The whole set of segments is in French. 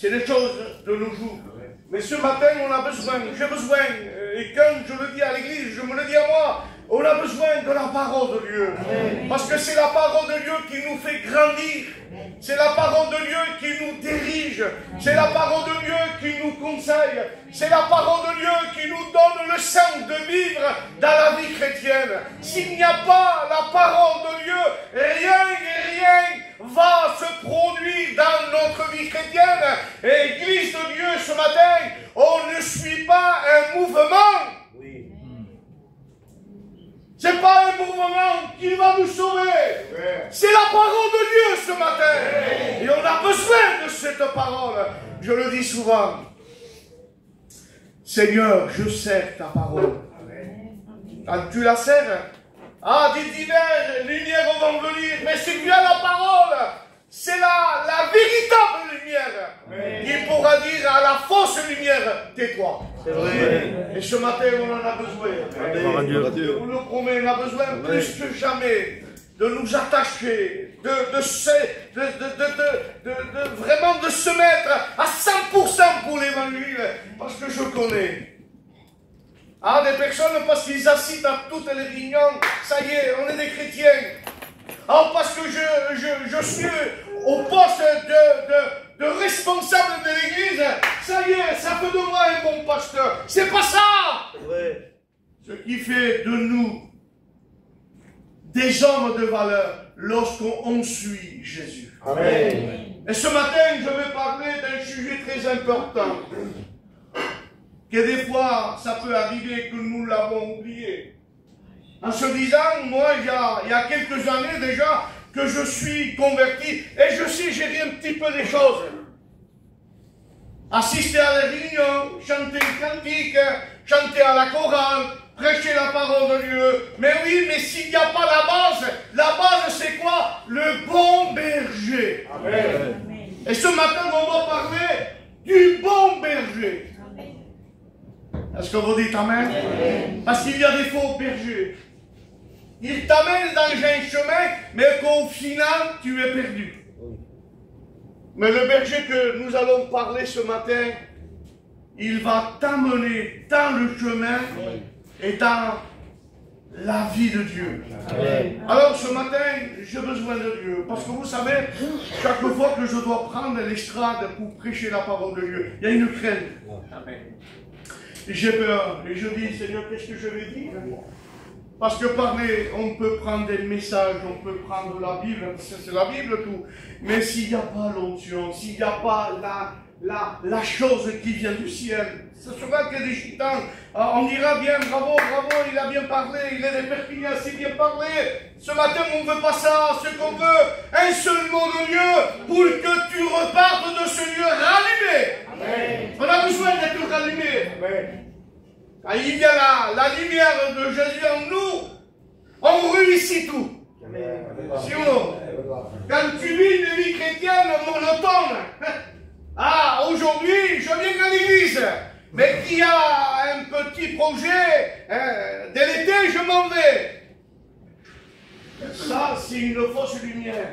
C'est les choses de nos jours. Mais ce matin, on a besoin, j'ai besoin, et quand je le dis à l'église, je me le dis à moi, on a besoin de la parole de Dieu. Parce que c'est la parole de Dieu qui nous fait grandir. C'est la parole de Dieu qui nous dirige. C'est la parole de Dieu qui nous conseille. C'est la parole de Dieu qui nous donne le sens de vivre dans la vie chrétienne. S'il n'y a pas la parole de Dieu, rien va se produire dans notre vie chrétienne. Et Église de Dieu, ce matin, on ne suit pas un mouvement. C'est pas un mouvement qui va nous sauver. C'est la parole de Dieu ce matin. Et on a besoin de cette parole. Je le dis souvent. Seigneur, je sers ta parole. Quand tu la sers, des diverses lumières vont venir. Mais si tu as la parole, c'est la véritable lumière qui pourra dire à la fausse lumière, tais-toi. C'est vrai. Et ce matin, on en a besoin. On le promet, on a besoin plus que jamais de nous attacher, vraiment de se mettre à 100% pour l'évangile. Parce que je connais des personnes, parce qu'ils assistent à toutes les réunions, ça y est, on est des chrétiens. Parce que je suis au poste de responsable de l'église, ça y est, ça fait de moi un bon pasteur. C'est pas ça! Ouais. Ce qui fait de nous des hommes de valeur lorsqu'on suit Jésus. Amen. Et ce matin, je vais parler d'un sujet très important. Que des fois, ça peut arriver que nous l'avons oublié. En se disant, moi, il y a quelques années déjà, que je suis converti, et je sais gérer un petit peu les choses. Assister à la réunion, chanter une cantique, chanter à la chorale, prêcher la parole de Dieu. Mais oui, mais s'il n'y a pas la base c'est quoi? Le bon berger. Amen. Et ce matin, on va parler du bon berger. Est-ce que vous dites Amen? Amen. Parce qu'il y a des faux bergers. Ils t'amènent dans un chemin, mais qu'au final, tu es perdu. Mais le berger que nous allons parler ce matin, il va t'amener dans le chemin et dans la vie de Dieu. Amen. Alors ce matin, j'ai besoin de Dieu. Parce que vous savez, chaque fois que je dois prendre l'estrade pour prêcher la parole de Dieu, il y a une crainte. Amen. J'ai peur. Et je dis, Seigneur, qu'est-ce que je vais dire? Parce que parler, on peut prendre des messages, on peut prendre la Bible, c'est la Bible tout. Mais s'il n'y a pas l'onction, s'il n'y a pas la chose qui vient du ciel, ce sera que des gitans. On dira bien, bravo, il a bien parlé, il est de Perpignan, c'est bien parlé. Ce matin, on ne veut pas ça, ce qu'on veut, un seul mot de Dieu pour que tu repartes de ce lieu rallumé. Amen. On a besoin d'être rallumé. Amen. Quand il y a la lumière de Jésus en nous, on réussit tout. Amen. Si ou non? Quand tu vis une vie chrétienne monotone, aujourd'hui, je viens à l'église, mais qu'il y a un petit projet, dès l'été, je m'en vais. Ça, c'est une fausse lumière.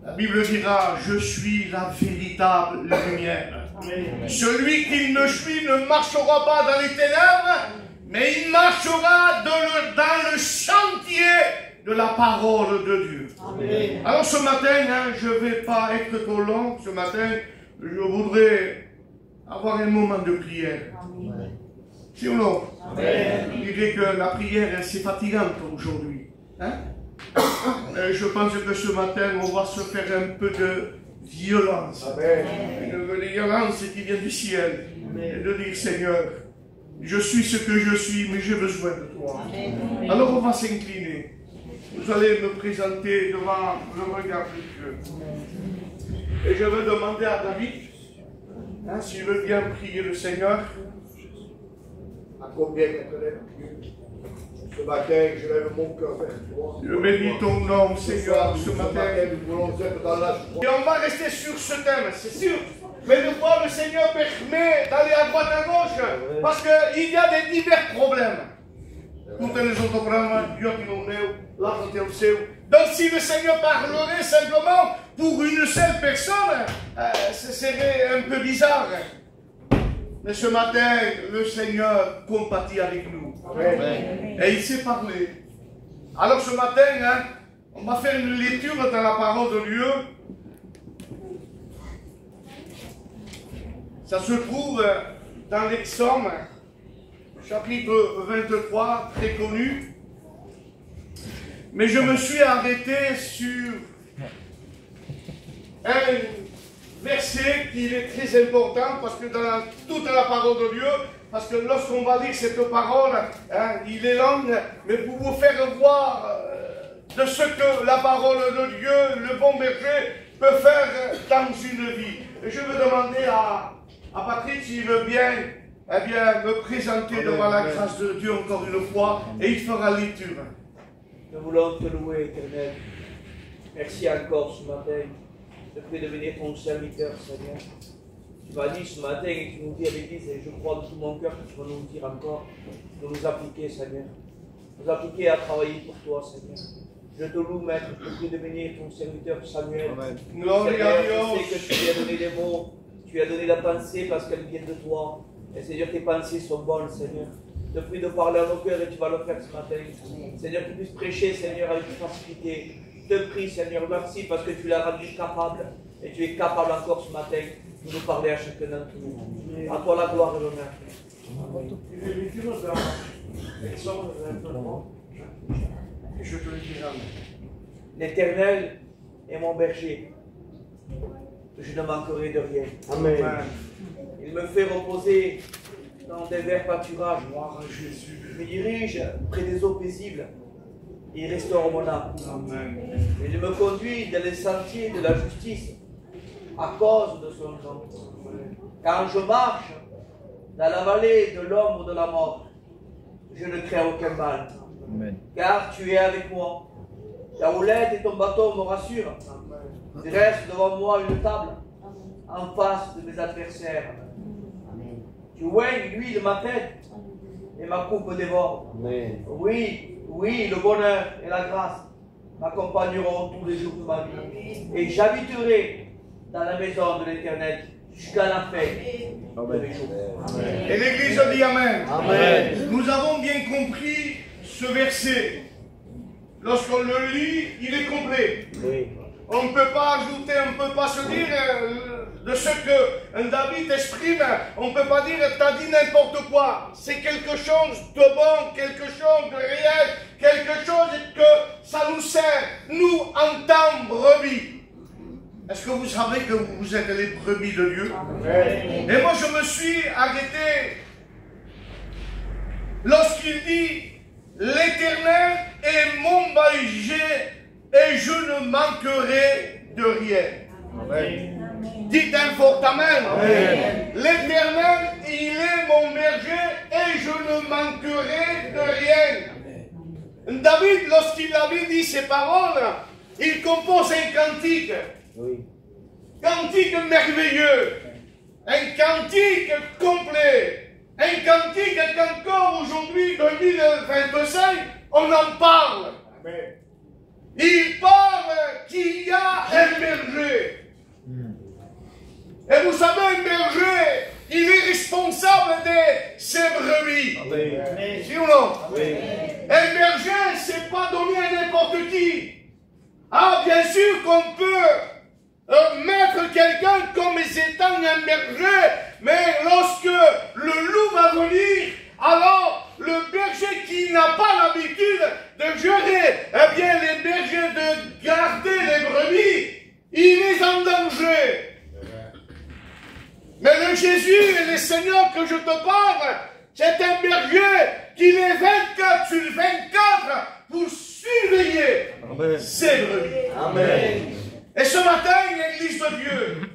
La Bible dira, je suis la véritable lumière. Amen. Celui qui me suit ne marchera pas dans les ténèbres, mais il marchera dans le chantier de la parole de Dieu. Amen. Alors ce matin, je ne vais pas être trop long. Ce matin, je voudrais avoir un moment de prière. Si ou non? Amen. Je dirais que la prière, c'est fatigante aujourd'hui. Je pense que ce matin, on va se faire un peu de violence. Amen. Une violence qui vient du ciel. Amen. Et de dire, Seigneur, je suis ce que je suis, mais j'ai besoin de toi. Amen. Alors on va s'incliner. Vous allez me présenter devant le regard de Dieu. Et je vais demander à David, s'il veut bien prier le Seigneur. À combien ce matin, je lève mon cœur vers toi. Je bénis ton nom, Seigneur, ce matin. Et on va rester sur ce thème, c'est sûr. Mais des fois, le Seigneur permet d'aller à droite, à gauche, parce qu'il y a des divers problèmes. Toutes les autres problèmes, Dieu qui nous met, là, on est au seu. Donc si le Seigneur parlerait simplement pour une seule personne, ce serait un peu bizarre. Mais ce matin, le Seigneur compatit avec nous. Amen. Et il sait parler. Alors ce matin, on va faire une lecture dans la parole de Dieu. Ça se trouve dans l'Exode, chapitre 23, très connu. Mais je me suis arrêté sur un verset qui est très important, parce que dans toute la parole de Dieu, parce que lorsqu'on va lire cette parole, il est long, mais pour vous faire voir de ce que la parole de Dieu, le bon berger, peut faire dans une vie. Et je veux demander à Patrick s'il veut bien, me présenter devant la grâce de Dieu encore une fois, et il fera lecture. Nous voulons te louer, Éternel. Merci encore ce matin. Je te prie de venir ton serviteur, Seigneur. Tu m'as dit ce matin et tu nous dis à l'église, et je crois de tout mon cœur que tu vas nous dire encore, de nous appliquer, Seigneur. Nous appliquer à travailler pour toi, Seigneur. Je te loue, Maître, je te prie de venir ton serviteur Samuel. Gloire à Dieu. Je sais que tu lui as donné les mots, tu lui as donné la pensée parce qu'elle vient de toi. Et Seigneur, tes pensées sont bonnes, Seigneur. Je te prie de parler à nos cœurs et tu vas le faire ce matin. Seigneur, que tu puisses prêcher, Seigneur, avec facilité. Je te prie, Seigneur, merci parce que tu l'as rendu capable. Et tu es capable encore ce matin de nous parler à chacun d'entre nous. À toi la gloire et l'honneur. Je te le dirai. L'Éternel est mon berger. Je ne manquerai de rien. Amen. Il me fait reposer dans des verts pâturages. Gloire à Jésus. Il me dirige près des eaux paisibles. Il restaure mon âme. Amen. Il me conduit dans les sentiers de la justice à cause de son nom. Quand je marche dans la vallée de l'ombre de la mort, je ne crains aucun mal. Amen. Car tu es avec moi. Ta houlette et ton bâton me rassurent. Tu restes devant moi une table en face de mes adversaires. Tu oignes l'huile de ma tête et ma coupe dévore. Amen. Oui, oui, le bonheur et la grâce m'accompagneront tous les jours de ma vie. Et j'habiterai dans la maison de l'Éternel jusqu'à la fin de mes jours. Et l'Église dit Amen. Amen. Nous avons bien compris ce verset. Lorsqu'on le lit, il est complet. Oui. On ne peut pas ajouter, on ne peut pas se dire de ce que David exprime, on ne peut pas dire t'as dit n'importe quoi. C'est quelque chose de bon, quelque chose de réel, quelque chose que ça nous sert, nous en tant brebis. Est-ce que vous savez que vous êtes les brebis de Dieu? Amen. Et moi je me suis arrêté lorsqu'il dit l'Éternel est mon berger et je ne manquerai de rien. Amen. Dites un fort Amen. Amen. L'Éternel, il est mon berger et je ne manquerai de rien. David, lorsqu'il avait dit ces paroles, il compose un cantique. Oui. Cantique merveilleux. Un cantique complet. Un cantique qu'encore aujourd'hui, 2025, on en parle. Amen. Il parle qu'il y a un berger. Et vous savez, un berger, il est responsable de ses brebis. Amen. Si ou non? Oui. Un berger, c'est pas donné à n'importe qui. Ah, bien sûr qu'on peut mettre quelqu'un comme étant un berger, mais lorsque le loup va venir, alors le berger qui n'a pas l'habitude de gérer, eh bien les bergers de garder les brebis, il est en danger. Mais le Jésus et le Seigneur que je te parle, c'est un berger qui est 24 sur 24 pour surveiller Amen. ses brebis. Amen. Et ce matin, l'Église de Dieu,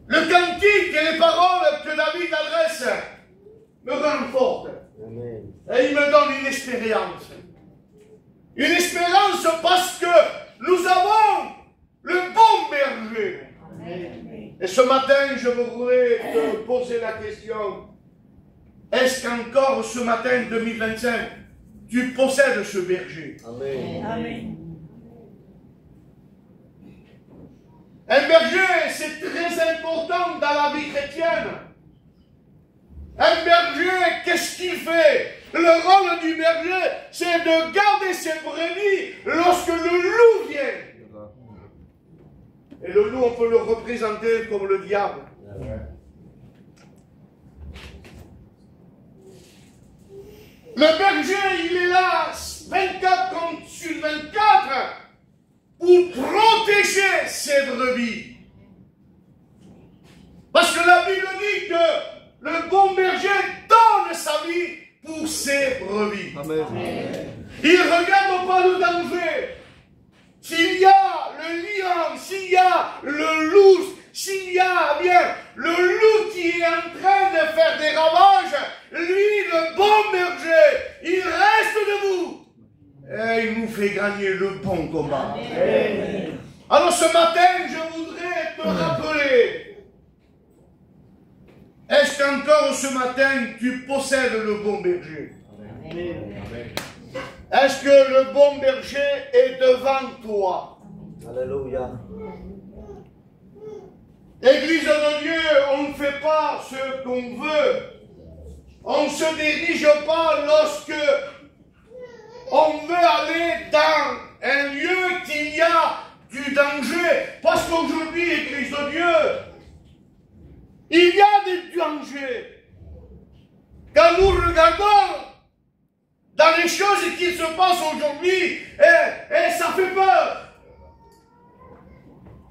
le cantique et les paroles que David adresse me rendent forte. Amen. Et il me donne une espérance. Une espérance parce que nous avons le bon berger. Et ce matin, je voudrais te poser la question. Est-ce qu'encore ce matin 2025, tu possèdes ce berger. Amen. Amen. Un berger, c'est très important dans la vie chrétienne. Un berger, qu'est-ce qu'il fait? Le rôle du berger, c'est de garder ses brebis lorsque le loup vient. Et le loup, on peut le représenter comme le diable. Le berger, il est là 24 sur 24 pour protéger ses brebis. Parce que la Bible dit que le bon berger donne sa vie pour ses brebis. Amen. Il ne regarde pas le danger. S'il y a le lion, s'il y a le loup, s'il y a bien le loup qui est en train de faire des ravages, lui, le bon berger, il reste debout. Et il nous fait gagner le bon combat. Amen. Alors ce matin, je voudrais te rappeler, est-ce qu'encore ce matin, tu possèdes le bon berger? Est-ce que le bon berger est devant toi? Alléluia. Église de Dieu, on ne fait pas ce qu'on veut. On ne se dirige pas lorsque on veut aller dans un lieu qu'il y a du danger. Parce qu'aujourd'hui, Église de Dieu, il y a des dangers. Quand nous regardons dans les choses qui se passent aujourd'hui, et ça fait peur.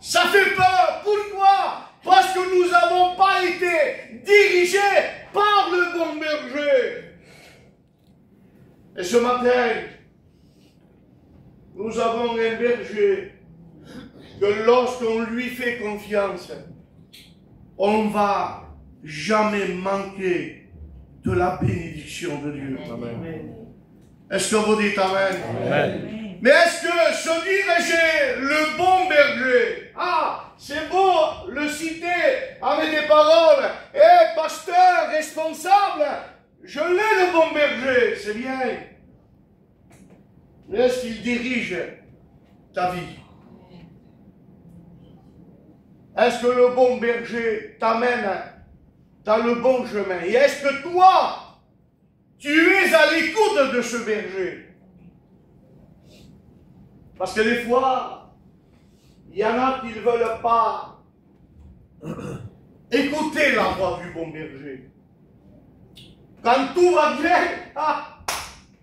Ça fait peur. Pourquoi? Parce que nous n'avons pas été dirigés par le bon berger. Et ce matin, nous avons un berger que lorsqu'on lui fait confiance, on ne va jamais manquer de la bénédiction de Dieu. Amen. Est-ce que vous dites Amen? Amen. Mais est-ce que se diriger le bon berger, ah, c'est beau le citer avec des paroles, pasteur, responsable, je l'ai le bon berger, c'est bien. Mais est-ce qu'il dirige ta vie? Est-ce que le bon berger t'amène dans le bon chemin? Et est-ce que toi, tu es à l'écoute de ce berger? Parce que des fois, il y en a qui ne veulent pas écouter la voix du bon berger. Quand tout va bien,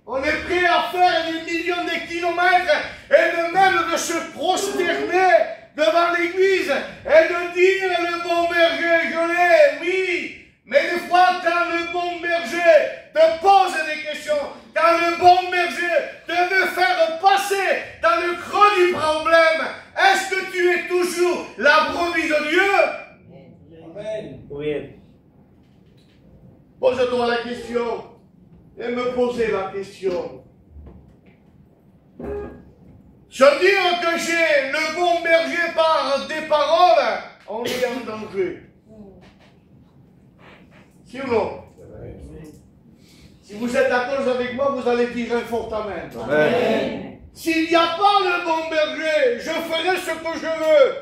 on est prêt à faire des millions de kilomètres et de même de se prosterner devant l'église et de dire le bon berger, je l'ai, oui. Mais des fois, quand le bon berger te pose des questions, quand le bon berger te veut faire passer dans le creux du problème, est-ce que tu es toujours la brebis de Dieu? Amen. Oui. Pose-toi la question et me poser la question. Se dire que j'ai le bon berger par des paroles, on est en danger. Si ou non? Si vous êtes d'accord avec moi, vous allez dire un fort amen. Amen. S'il n'y a pas le bon berger, je ferai ce que je veux.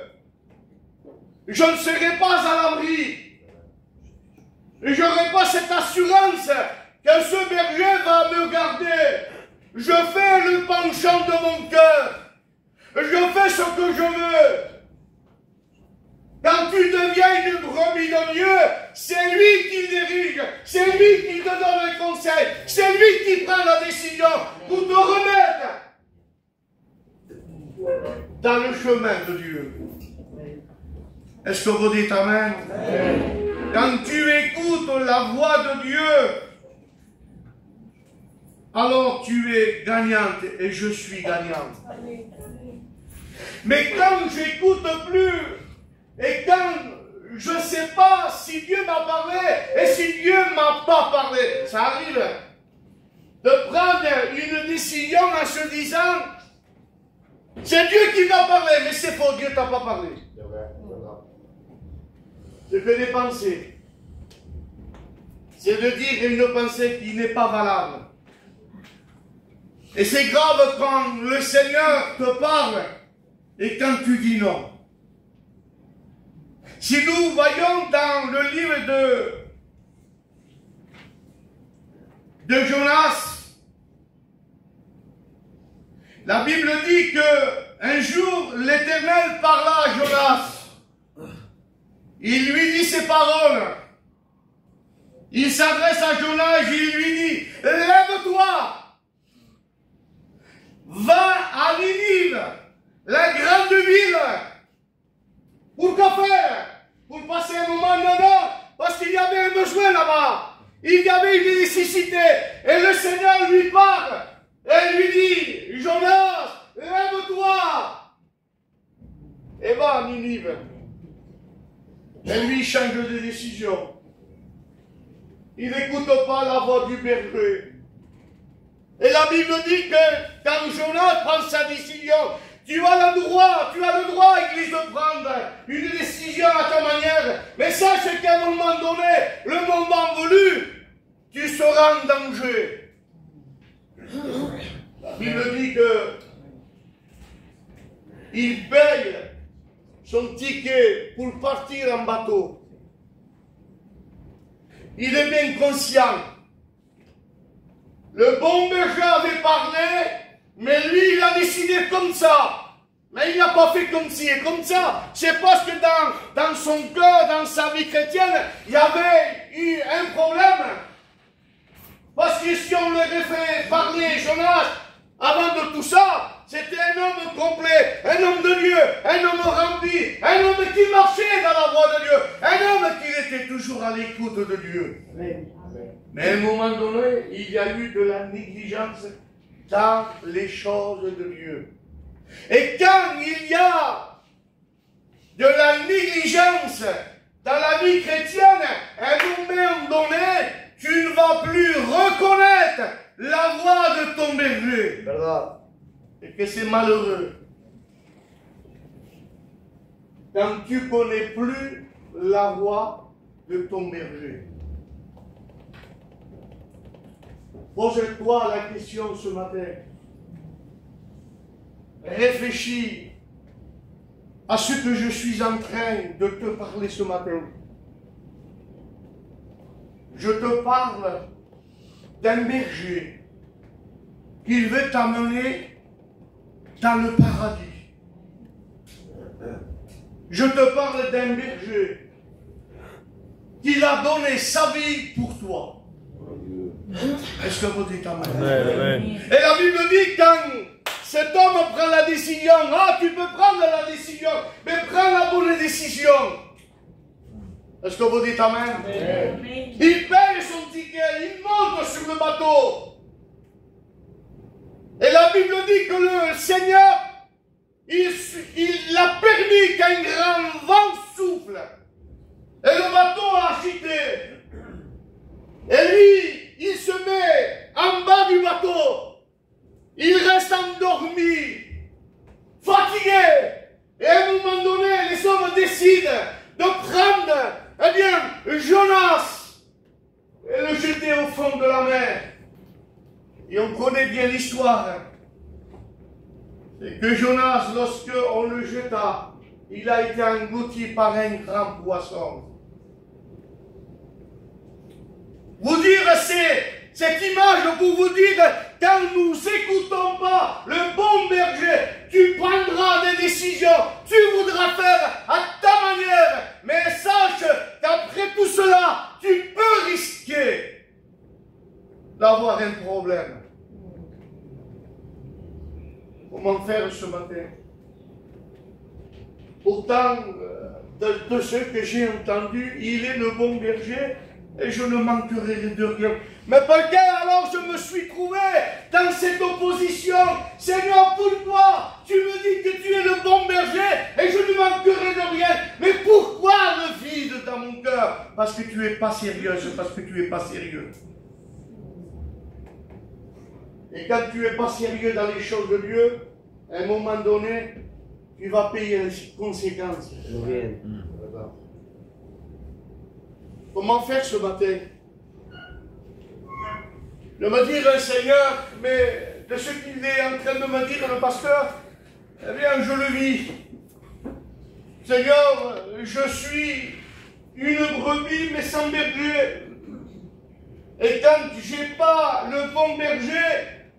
Je ne serai pas à l'abri. Je n'aurai pas cette assurance que ce berger va me garder. Je fais le penchant de mon cœur. Je fais ce que je veux. Quand tu deviens une brebis de Dieu, c'est lui qui dirige, c'est lui qui te donne le conseil, c'est lui qui prend la décision pour te remettre dans le chemin de Dieu. Est-ce que vous dites Amen? Quand tu écoutes la voix de Dieu, alors tu es gagnante et je suis gagnante. Mais quand j'écoute plus, et quand je ne sais pas si Dieu m'a parlé et si Dieu ne m'a pas parlé, ça arrive de prendre une décision en se disant c'est Dieu qui m'a parlé, mais c'est faux, Dieu ne t'a pas parlé. C'est que des pensées. C'est de dire une pensée qui n'est pas valable. Et c'est grave quand le Seigneur te parle et quand tu dis non. Si nous voyons dans le livre de Jonas, la Bible dit que un jour l'Éternel parla à Jonas. Il lui dit ces paroles. Il s'adresse à Jonas et il lui dit, lève-toi, va à Ninive, la grande ville. Pour quoi faire? Pour passer un moment dedans, parce qu'il y avait un besoin là-bas. Il y avait une nécessité. Et le Seigneur lui parle. Et lui dit, Jonas, lève-toi. Et va à Ninive. Et lui change de décision. Il n'écoute pas la voix du berger. Et la Bible dit que quand Jonas prend sa décision, tu as le droit, Église, de prendre une décision à ta manière. Mais sache qu'à un moment donné, le moment voulu, tu seras en danger. La Bible dit que il paye son ticket pour partir en bateau. Il est bien conscient. Le bon berger avait parlé, mais lui, il a décidé comme ça. Mais il n'a pas fait comme ci et comme ça. C'est parce que dans son cœur, dans sa vie chrétienne, il y avait eu un problème. Parce que si on l'aurait fait parler Jonas avant de tout ça, c'était un homme complet, un homme de Dieu, un homme rempli, un homme qui marchait dans la voie de Dieu, un homme qui était toujours à l'écoute de Dieu. Amen. Mais à un moment donné, il y a eu de la négligence dans les choses de Dieu. Et quand il y a de la négligence dans la vie chrétienne, à un moment donné, tu ne vas plus reconnaître la voix de ton berger. Et que c'est malheureux. Quand tu ne connais plus la voix de ton berger. Pose-toi la question ce matin. Réfléchis à ce que je suis en train de te parler ce matin. Je te parle d'un berger qui veut t'amener dans le paradis. Je te parle d'un berger qui a donné sa vie pour toi. Est-ce que vous dites amen? Et la Bible dit quand cet homme prend la décision, tu peux prendre la décision, mais prends la bonne décision. Est-ce que vous dites amen? Il paye son ticket, il monte sur le bateau. Et la Bible dit que le Seigneur, il a permis qu'un grand vent souffle. Et le bateau a agité. Et lui, il se met en bas du bateau. Il reste endormi, fatigué. Et à un moment donné, les hommes décident de prendre, Jonas et le jeter au fond de la mer. Et on connaît bien l'histoire. C'est que Jonas, lorsqu'on le jeta, il a été englouti par un grand poisson. Vous dire, c'est cette image pour vous dire, quand nous n'écoutons pas le bon berger, tu prendras des décisions, tu voudras faire à ta manière, mais sache qu'après tout cela, tu peux risquer d'avoir un problème. Comment faire ce matin? Pourtant, de ce que j'ai entendu, il est le bon berger et je ne manquerai de rien. Mais pourquoi alors je me suis trouvé dans cette opposition? Seigneur, pourquoi tu me dis que tu es le bon berger et je ne manquerai de rien? Mais pourquoi le vide dans mon cœur? Parce que tu n'es pas sérieuse, parce que tu n'es pas sérieux. Et quand tu n'es pas sérieux dans les choses de Dieu, à un moment donné, tu vas payer les conséquences. Comment faire ce matin? De me dire, Seigneur, mais de ce qu'il est en train de me dire, le pasteur, eh bien, je le vis. Seigneur, je suis une brebis, mais sans berger. Et quand j'ai pas le bon berger,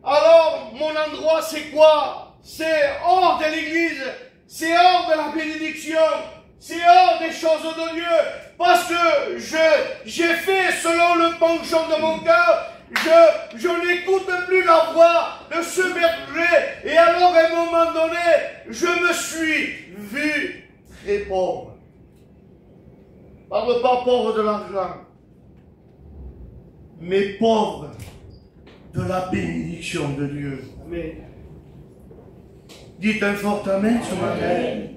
alors mon endroit, c'est quoi? C'est hors de l'église, c'est hors de la bénédiction, c'est hors des choses de Dieu. Parce que j'ai fait selon le penchant de mon cœur. Je n'écoute plus la voix de ce berger. Et alors, à un moment donné, je me suis vu très pauvre. Parle pas pauvre de l'argent, mais pauvre de la bénédiction de Dieu. Amen. Dites un fort Amen ce matin.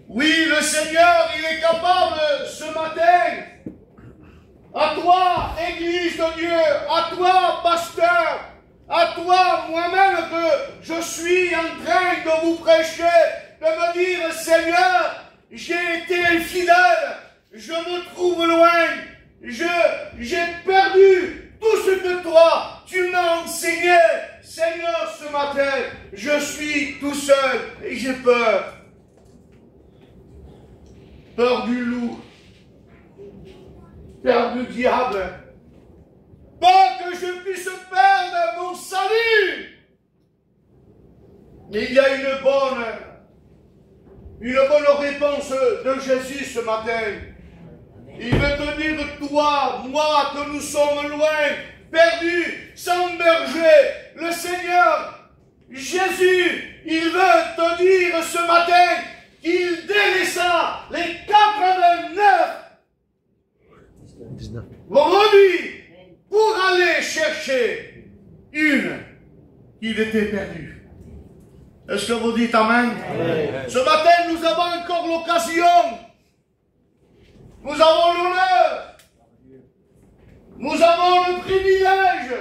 Oui, le Seigneur, il est capable ce matin. À toi, Église de Dieu, à toi, pasteur, à toi, moi-même, que je suis en train de vous prêcher, de me dire, Seigneur, j'ai été infidèle, je me trouve loin, j'ai perdu tout ce que toi, tu m'as enseigné. Seigneur, ce matin, je suis tout seul et j'ai peur. Peur du loup. Peur du diable. Pas que je puisse perdre mon salut. Mais il y a une bonne réponse de Jésus ce matin. Il veut te dire, toi, moi, que nous sommes loin, perdus, sans berger. Le Seigneur, Jésus, il veut te dire ce matin qu'il délaissa les 89 brebis pour aller chercher une qui était perdue. Est-ce que vous dites Amen? Amen. Ce matin, nous avons encore l'occasion. Nous avons l'honneur. Nous avons le privilège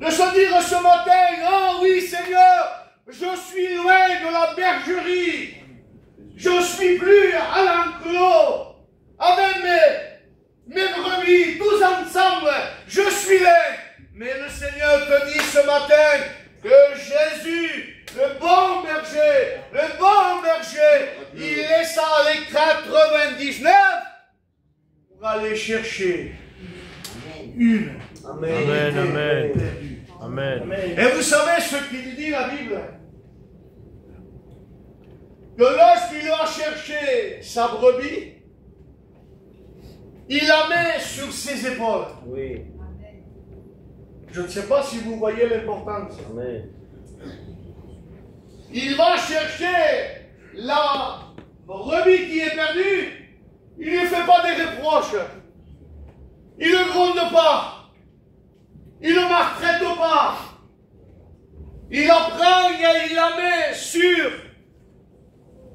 de se dire ce matin, oh oui Seigneur, je suis loin de la bergerie. Je suis plus à l'enclos avec mes brebis, tous ensemble. Je suis là. Mais le Seigneur te dit ce matin que Jésus, le bon berger, il laissa les 99 pour aller chercher une. Amen, amen, amen. Et vous savez ce qu'il dit la Bible? Que lorsqu'il a cherché sa brebis, il la met sur ses épaules. Oui. Je ne sais pas si vous voyez l'importance. Amen. Il va chercher la brebis qui est perdue. Il ne lui fait pas des reproches. Il ne gronde pas. Il ne maltraite pas. Il la prend et il la met sur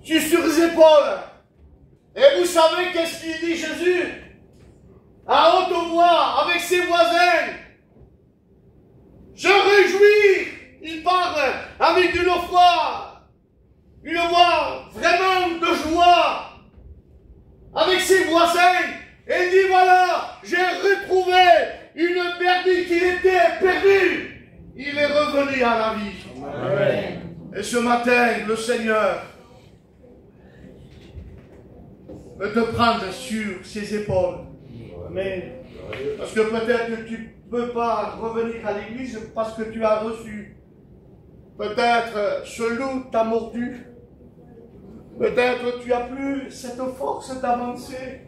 ses épaules. Et vous savez qu'est-ce qu'il dit Jésus? À haute voix, avec ses voisins. Je réjouis. Il parle avec une voix vraiment de joie. Avec ses voisins. Et il dit voilà, j'ai retrouvé une brebis qui était perdue. Il est revenu à la vie. Amen. Et ce matin, le Seigneur veut te prendre sur ses épaules. Amen. Parce que peut-être que tu ne peux pas revenir à l'église parce que tu as reçu. Peut-être ce loup t'a mordu. Peut-être tu n'as plus cette force d'avancer.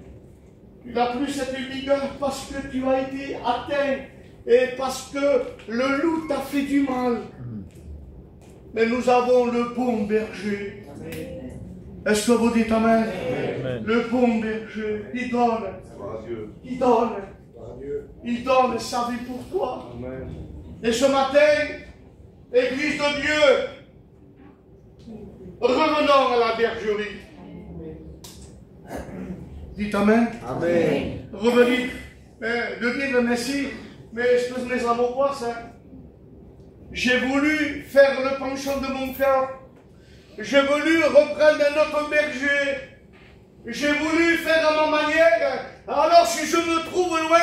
Tu n'as plus cette vigueur parce que tu as été atteint et parce que le loup t'a fait du mal. Mais nous avons le bon berger. Est-ce que vous dites Amen? Amen. Le bon berger, il donne. Il donne. Il donne sa vie pour toi. Amen. Et ce matin, Église de Dieu, revenons à la bergerie. Dites Amen. Amen. Revenir. De dire merci, mais je peux les avoir ça. J'ai voulu faire le penchant de mon cœur. J'ai voulu reprendre notre berger. J'ai voulu faire à ma manière. Alors si je me trouve loin,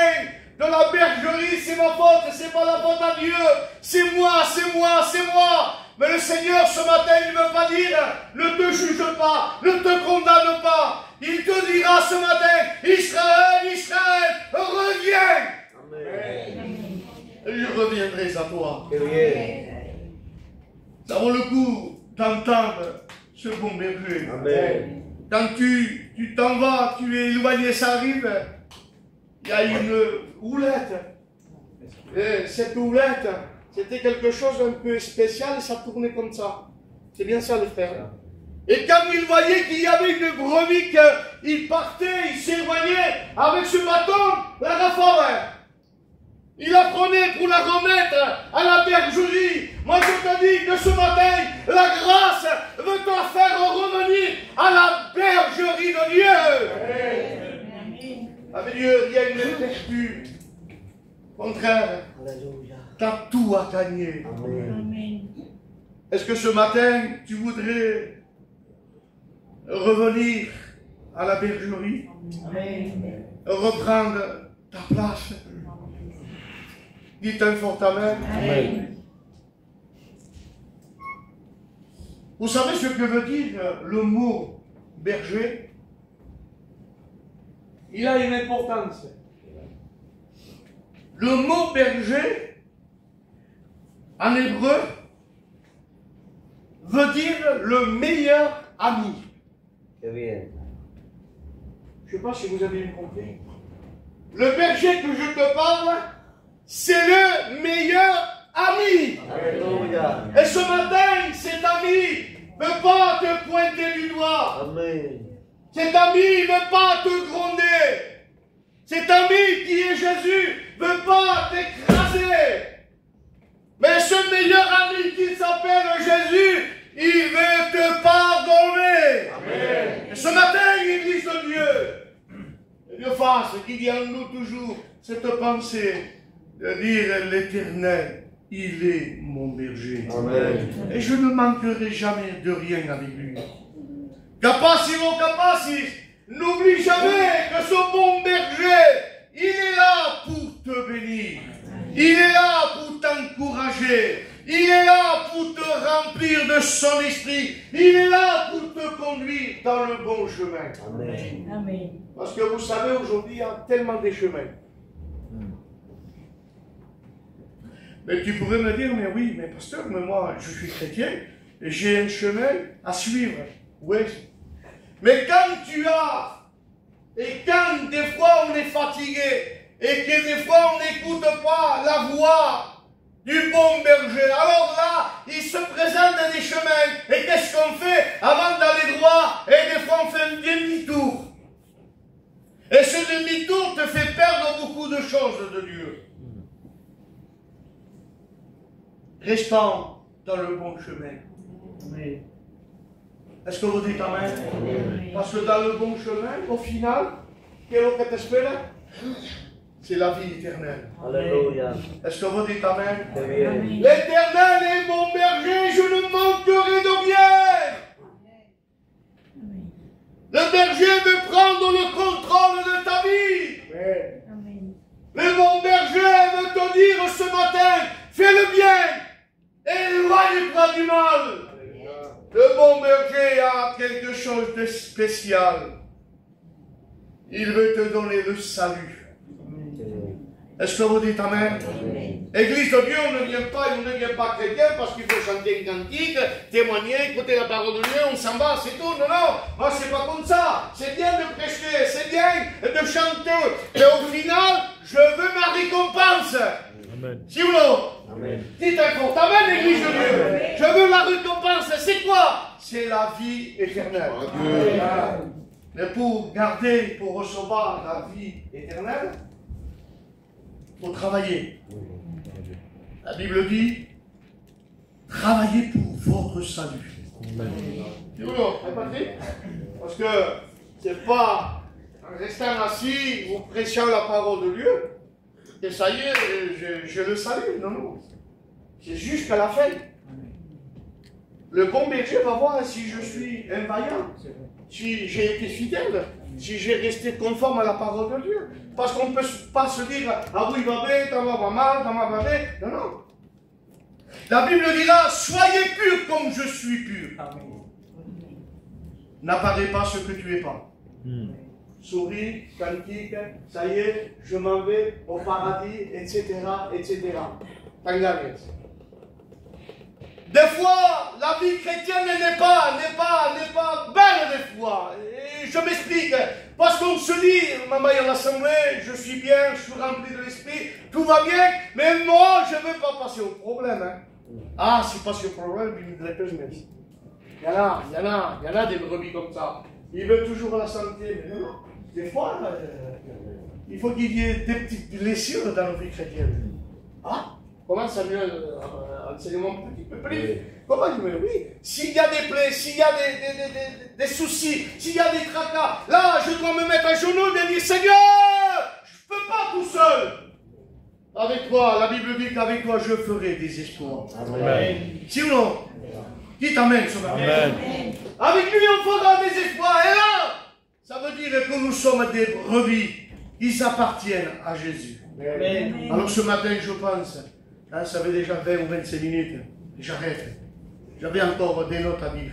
de la bergerie, c'est ma faute, c'est pas la faute à Dieu. C'est moi, c'est moi, c'est moi. Mais le Seigneur, ce matin, il ne veut pas dire, ne te juge pas, ne te condamne pas. Il te dira ce matin, Israël, Israël, reviens. Amen. Et je reviendrai à toi. Amen. Ça vaut le coup d'entendre ce bon berger. Amen. Quand tu t'en vas, tu es éloigné, ça arrive, il y a une houlette. Et cette houlette, c'était quelque chose d'un peu spécial et ça tournait comme ça. C'est bien ça, les frères. Et quand il voyait qu'il y avait une brebis, qu'il partait, il s'éloignait avec ce bâton, la rafale. Il la prenait pour la remettre à la bergerie. Moi, je te dis que ce matin, la grâce veut te faire revenir à la bergerie de Dieu. Avec Dieu, il y a une vertu. Au contraire, tu as tout à gagner. Est-ce que ce matin, tu voudrais revenir à la bergerie? Reprendre ta place? Dites un fort amen. Amen. Vous savez ce que veut dire le mot berger? Il a une importance. Le mot berger, en hébreu, veut dire le meilleur ami. Je ne sais pas si vous avez compris. Le berger que je te parle, c'est le meilleur ami. Alléluia. Et ce matin, cet ami ne veut pas te pointer du doigt. Amen. Cet ami ne veut pas te gronder. Cet ami qui est Jésus ne veut pas t'écraser. Mais ce meilleur ami qui s'appelle Jésus, il veut te pardonner. Amen. Et ce matin, l'Église de Dieu, Dieu fasse qu'il y a en nous toujours cette pensée de dire l'Éternel, il est mon berger. Amen. Et je ne manquerai jamais de rien avec lui. Capacimo capacis, n'oublie jamais que ce bon berger, il est là pour te bénir. Il est là pour t'encourager. Il est là pour te remplir de son esprit. Il est là pour te conduire dans le bon chemin. Amen. Amen. Parce que vous savez, aujourd'hui, il y a tellement de chemins. Mais tu pourrais me dire, mais oui, mais pasteur, mais moi, je suis chrétien, et j'ai un chemin à suivre. Oui. Mais quand tu as, et quand des fois on est fatigué, et que des fois on n'écoute pas la voix du bon berger, alors là, il se présente des chemins, et qu'est-ce qu'on fait avant d'aller droit? Et des fois on fait un demi-tour. Et ce demi-tour te fait perdre beaucoup de choses de Dieu. Restons dans le bon chemin. Oui. Est-ce que vous dites amen? Parce que dans le bon chemin, au final, qu'est-ce que t'espère? C'est la vie éternelle. Alléluia. Est-ce que vous dites amen? Amen. L'Éternel est mon berger, je ne manquerai de rien. Le berger veut prendre le contrôle de ta vie. Amen. Le bon berger veut te dire ce matin, fais le bien, éloigne-toi du mal. Le bon berger a quelque chose de spécial. Il veut te donner le salut. Est-ce que vous dites amen? Église de Dieu, on ne devient pas chrétien parce qu'il faut chanter une cantique, témoigner, écouter la parole de Dieu, on s'en va, c'est tout. Non, non, moi c'est pas comme ça. C'est bien de prêcher, c'est bien de chanter, mais au final, je veux ma récompense. Amen. Si ou non? Amen. Dites un fort amen, Église de Dieu. Je veux la récompense. C'est quoi? C'est la vie éternelle. Mais pour garder, pour recevoir la vie éternelle, il faut travailler. La Bible dit, travaillez pour votre salut. Amen. Si ou non? Parce que c'est pas en restant assis ou prêchant la parole de Dieu que ça y est, je le salue. Non, non. C'est jusqu'à la fin. Le bon berger va voir si je suis un vaillant, si j'ai été fidèle, si j'ai resté conforme à la parole de Dieu. Parce qu'on ne peut pas se dire, ah oui, va bien, t'en vas mal, t'en vas bien. Non, non. La Bible dira, soyez purs comme je suis pur. N'apparais pas ce que tu es pas. Souris, cantique, ça y est, je m'en vais au paradis, etc., etc. T'engages. Des fois, la vie chrétienne n'est pas belle des fois. Et je m'explique. Parce qu'on se dit, maman est en assemblée, je suis bien, je suis rempli de l'esprit, tout va bien, mais moi, je ne veux pas passer au problème. Hein. Ah, si passe au problème, il me dirait que je m'aime. Il y en a des brebis comme ça. Ils veulent toujours la santé, mais non. Des fois, il faut qu'il y ait des petites blessures dans nos vies chrétiennes. Ah, comment Samuel enseigne-moi un petit peu plus. Comment il me dit, oui, s'il y a des plaies, s'il y a des soucis, s'il y a des tracas, là, je dois me mettre à genoux et dire, Seigneur, je ne peux pas tout seul. Avec toi, la Bible dit qu'avec toi, je ferai des exploits. Amen. Si ou non? Dites Amen ce matin. Amen. Avec lui, on fera des exploits. Et là, ça veut dire que nous sommes des brebis. Ils appartiennent à Jésus. Amen. Alors ce matin, je pense, hein, ça fait déjà 20 ou 25 minutes, j'arrête. J'avais encore des notes à dire.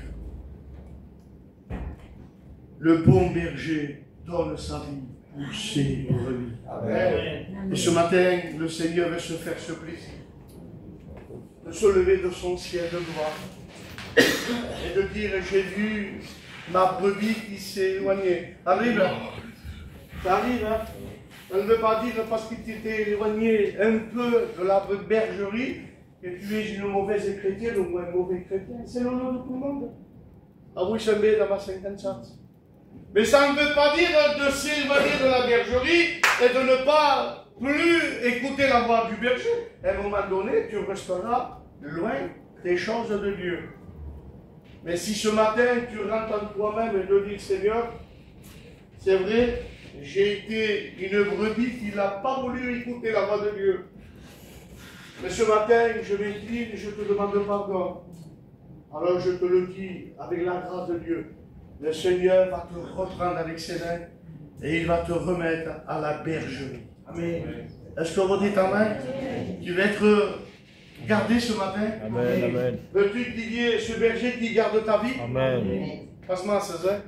Le bon berger donne sa vie pour ses brebis. Amen. Et ce matin, le Seigneur veut se faire ce plaisir de se lever de son ciel de gloire et de dire, j'ai vu ma brebis qui s'est éloignée. Arrive, ça arrive, hein? Ça ne veut pas dire parce que tu t'es éloigné un peu de la bergerie que tu es une mauvaise chrétienne ou un mauvais chrétien. C'est l'honneur de tout le monde. Ah oui, je mets dans ma 57. Mais ça ne veut pas dire de s'éloigner de la bergerie et de ne pas plus écouter la voix du berger. À un moment donné, tu resteras loin des choses de Dieu. Mais si ce matin, tu rentres en toi-même et te dis, Seigneur, c'est vrai, j'ai été une brebis qui n'a pas voulu écouter la voix de Dieu. Mais ce matin, je m'incline et je te demande pardon. Alors je te le dis avec la grâce de Dieu. Le Seigneur va te reprendre avec ses mains et il va te remettre à la bergerie. Amen. Est-ce que vous dites Amen? Tu vas être gardé ce matin? Amen. Amen. Veux-tu qu'il y ait ce berger qui garde ta vie? Amen. Passe-moi, César.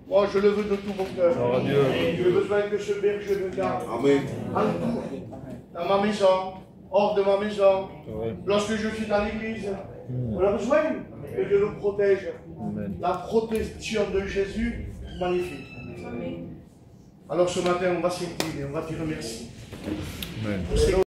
Moi, je le veux de tout mon cœur. Oh, Dieu. J'ai besoin que ce berger me garde. Amen. Dans ma maison, hors de ma maison, Oui. lorsque je suis dans l'église. On a besoin que Dieu nous protège. Amen. La protection de Jésus, magnifique. Alors ce matin, on va s'incliner, on va dire merci. Amen.